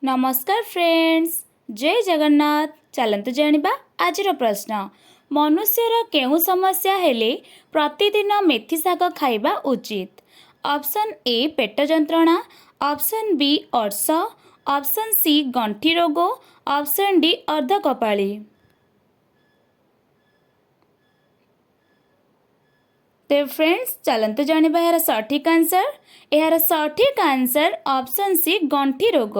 नमस्कार फ्रेंड्स, जय जगन्नाथ। चलतु जानिबा आजिर प्रश्न। मनुष्यर केउ समस्या हेले प्रतिदिन मेथी शाग खाइबा उचित? ऑप्शन ए पेट जंत्रणा, ऑप्शन बी अर्श, ऑप्शन सी गंठी रोग, ऑप्शन डी अर्धकपाळी। तो फ्रेंड्स चलतु जानिबा यार सठिक आंसर। यार सठिक आंसर ऑप्शन सी गंठी रोग।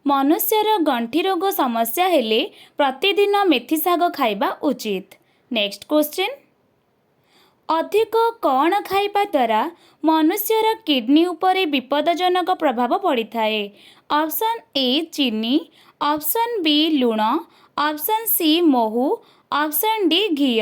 मनुष्यर गंठी रोग समस्या हेले प्रतिदिन मेथी शाग खाइबा उचित। Next question. अधिक कौन खाइबा द्वारा मनुष्यर किडनी उपरे विपदजनक प्रभाव पड़ी थाए? ऑप्शन ए चीनी, ऑप्शन बी लुण, ऑप्शन सी महू, ऑप्शन डी घी।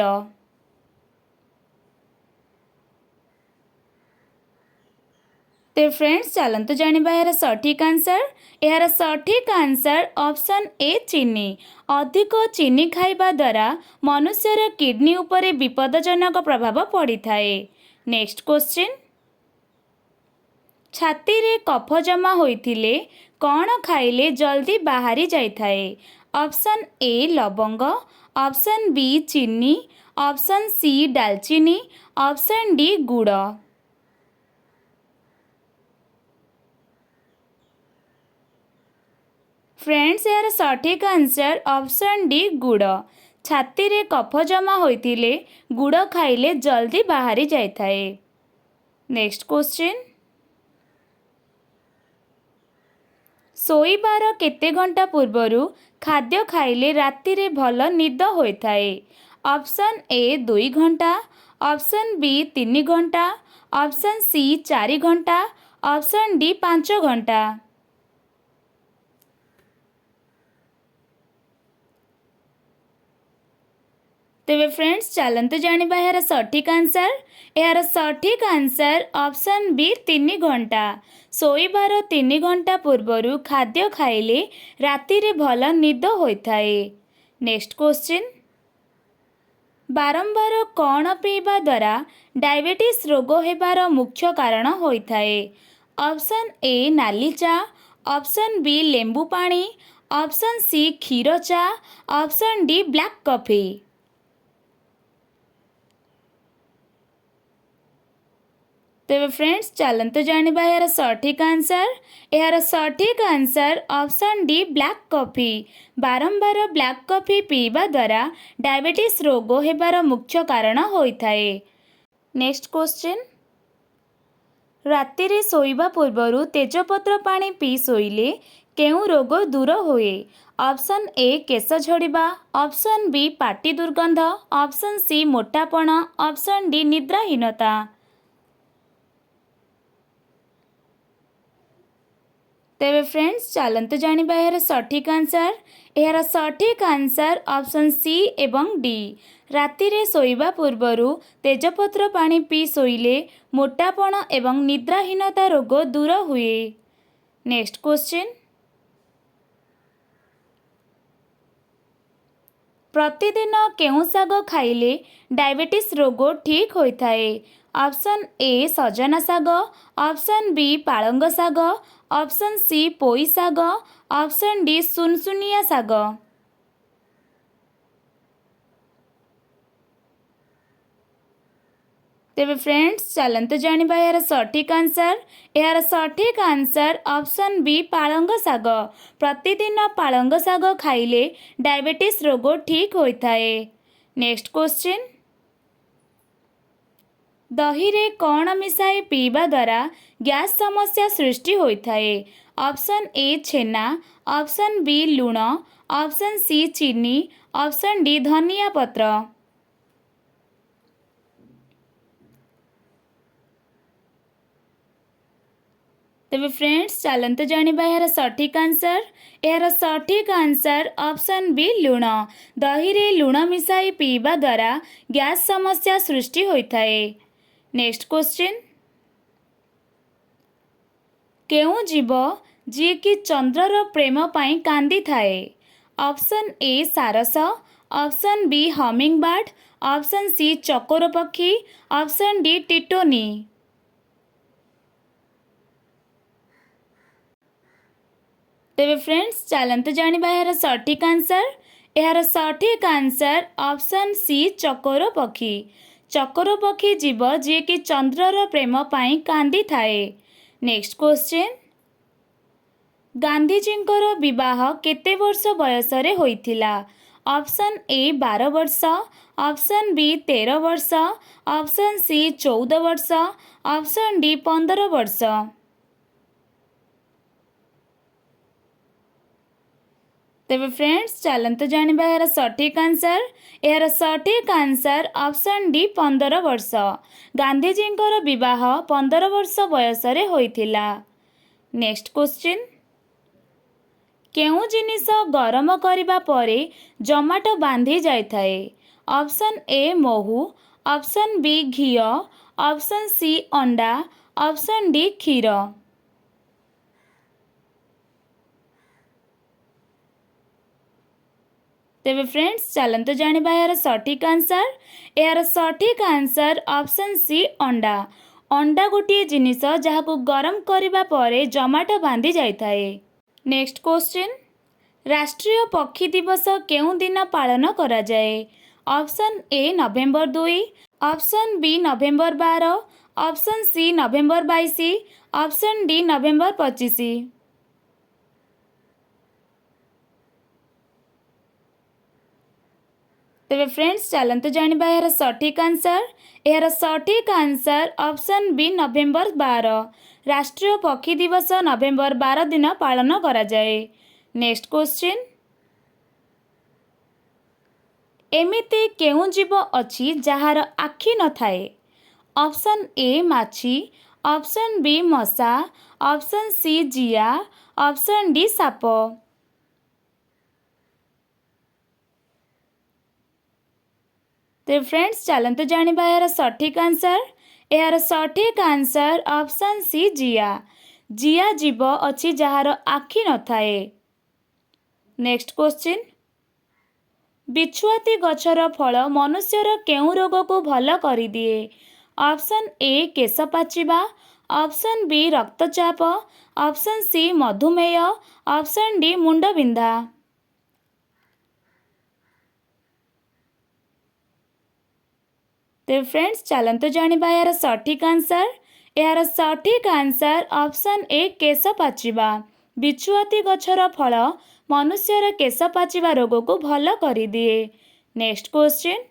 तो फ्रेंड्स चलतु जानिबा यार सठिक आंसर। यार सठिक आंसर ऑप्शन ए चीनी। अधिक चीनी खाइबा द्वारा मनुष्यर किडनी उपरे विपदजनक प्रभाव पड़ी थाए। Next question. छाती रे कफ जमा होइथिले कौन खाइले जल्दी बाहरी जाई थाए? ऑप्शन ए लवंग, ऑप्शन बी चीनी, ऑप्शन सी दालचीनी, ऑप्शन डी गुड़। फ्रेंड्स यार सठिक आंसर ऑप्शन डी गुड़। छाती रे कफ जमा होइथिले गुड़ खाइले जल्दी बाहरी जाई थाए। Next question. शोइबार केते घंटा पूर्वरु खाद्य खाइले राति रे भल निद होइथाए? ऑप्शन ए 2 घंटा, ऑप्शन बी 3 घंटा, ऑप्शन सी 4 घंटा, ऑप्शन डी 5 घंटा। तेरे फ्रेंड्स चलतु जानिबा यार सठिक आंसर। यार सठिक आंसर ऑप्शन बी 3 घंटा। शोइबार 3 घंटा पूर्वरु खाद्य खाइले राति रे भल निद होइथाए। Next question. बारंबार कौन पीवा द्वारा डायबिटीज रोग हेबार मुख्य कारण होइथाए? ऑप्शन ए नाली चा, ऑप्शन बी लेंबू पानी, ऑप्शन सी क्षीर चा, ऑप्शन डी ब्लैक कॉफी। तेरे फ्रेंड्स चलतु जानिबा यार सठिक आंसर। यार सठिक answer option D black coffee. बारंबार ब्लैक कॉफी पीवा द्वारा डायबिटीज रोग हेबार मुख्य कारण होइथाए। Next question. राति रे सोइबा पूर्वरु तेजपत्र पानी पी सोइले केउ रोग दूर हुए? ऑप्शन ए केश झड़िबा, ऑप्शन बी पाटी दुर्गंध, ऑप्शन सी मोटापण, ऑप्शन डी निद्राहीनता। तेरे फ्रेंड्स चलतु जानिबा यार सठिक आंसर। यार सठिक आंसर ऑप्शन सी एवं डी। राति रे सोइबा पूर्वरु तेजपत्र पानी पी सोइले मोटापण एवं निद्राहीनता रोग दूर हुए। Next question. प्रतिदिन केउ शाग खाइले डायबिटीज रोग ठीक होइथाए? ऑप्शन ए सजना saag, option B पालंग saag, option C पोई शाग, ऑप्शन डी सुनसुनिया शाग। तेरे फ्रेंड्स चलतु जानिबा यार सठिक आंसर। यार सठिक आंसर ऑप्शन बी पालंग शाग। प्रतिदिन पालंग शाग खाइले डायबिटीज रोग ठीक होइथाए। Next question. दही रे कौन मिसाई पीवा द्वारा गैस समस्या सृष्टि होइथाए? ऑप्शन ए छेना, ऑप्शन बी लुण, ऑप्शन सी चीनी, ऑप्शन डी धनिया पत्र। तेरे फ्रेंड्स चलतु जानिबा यार सठिक आंसर। यार सठिक आंसर ऑप्शन बी लुण। दही रे लुण मिसाई पीवा द्वारा गैस समस्या सृष्टि होइथाए। Next question. केउ जीव जी कि चंद्रर प्रेम पाई कांदी थाए? ऑप्शन ए सारस, option B humming bird, option C चकोर पक्षी, ऑप्शन डी टिटोनी। तेबे फ्रेंड्स चलते जानिबा यार सठिक आंसर। यार सठिक आंसर ऑप्शन सी चकोर पक्षी। चकोर पक्षी जीव जी कि चंद्रर प्रेम पाई कांदी थाए। नेक्स्ट क्वेश्चन, गांधीजींकर विवाह केते वर्ष बयसरे होइथिला? ऑप्शन ए 12 वर्ष, ऑप्शन बी 13 वर्ष, ऑप्शन सी 14 वर्ष, ऑप्शन डी 15 वर्ष। तेबे फ्रेंड्स चलते जानिबा यार सठिक आंसर। यार सठिक आंसर ऑप्शन डी 15 वर्ष। गांधीजींकर विवाह 15 वर्ष बयसरे होइथिला। नेक्स्ट क्वेश्चन, केउं जिनिस गरम करिबा परे जमाटो बांधी जाइथाए? ऑप्शन ए महू, ऑप्शन बी घी, ऑप्शन सी अंडा, ऑप्शन डी क्षीर। तेबे फ्रेंड्स चलते जानिबा यार सठिक आंसर। यार सठिक आंसर ऑप्शन सी अंडा। अंडा गोटे जिनिस जहां गरम करिबा परे जमाटो बांधी जाइथाए। नेक्स्ट क्वेश्चन, राष्ट्रीय पक्षी दिवस केउं दिन पालन करा जाए? Option A November 2, option B November 12, option C November 22, option D November 25। तेबे फ्रेंड्स चलते जानिबा यार सठिक आंसर। यार सठिक आंसर ऑप्शन बी नवेम्बर 12। राष्ट्रीय पक्षी दिवस नवेम्बर 12 दिन पालन करा जाए। नेक्स्ट क्वेश्चन, एमिति केउं जीव अछि जहार आखि न थाए? ऑप्शन ए माछी, ऑप्शन बी मशा, ऑप्शन सी जिया, ऑप्शन डी साप। तो फ्रेंड्स चलते जानिबा यार सठिक आंसर। यार सठिक आंसर ऑप्शन सी जिया। जिया जीव अच्छी जहार आखि न थाए। नेक्स्ट क्वेश्चन, बिछुआती गछर फल मनुष्यर केउं रोग को भल करि दिए? ऑप्शन ए केश पाचिबा, ऑप्शन बी रक्तचाप, ऑप्शन सी मधुमेह, ऑप्शन डी मुंड बिंधा। तो फ्रेंड्स चलते जानिबा यार सठिक आंसर। यार सठिक आंसर ऑप्शन ए केश पाचिबा। बिछुआती गछर फल मनुष्यर केश पाचिबा रोग को भल करि दिए। नेक्स्ट क्वेश्चन,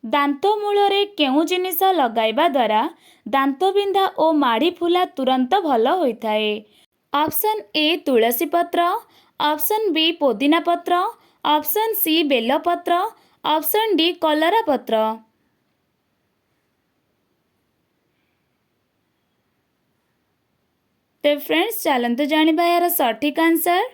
दांत मूलरे केउं जिनिस लगाइबा द्वारा दांत बिंधा और माड़ी फुला तुरंत भल होइथाए? ऑप्शन ए तुलसी पत्र, ऑप्शन बी पुदीना पत्र, ऑप्शन सी बेल पत्र, ऑप्शन डी कलरा पत्र। तो फ्रेंड्स चलते जानिबा यार सठिक आंसर।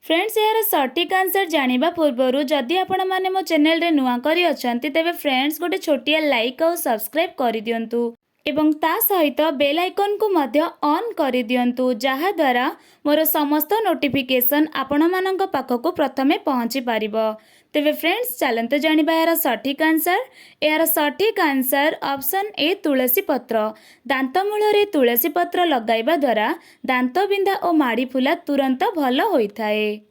फ्रेंड्स यार सठिक आंसर जानिबा पूर्व जदि आपण माने मो चैनल रे नुआ करी अछंती तेबे फ्रेंड्स गोटे छोटिया लाइक और सब्सक्राइब करि दियंतु एवं ता सहित बेल आइकन को मध्य ऑन करि दियंतु जहा द्वारा मोर समस्त नोटिफिकेशन आपण मानक पाखक प्रथमे पहुंची पारिबो। तेबे फ्रेंड्स चलते जानिबा यार सठिक आंसर। यार सठिक आंसर ऑप्शन ए तुलसी पत्र। दांत मूलरे तुलसी पत्र लगाइबा द्वारा दांत बिंधा और माड़ी फुला तुरंत भल होइथाए।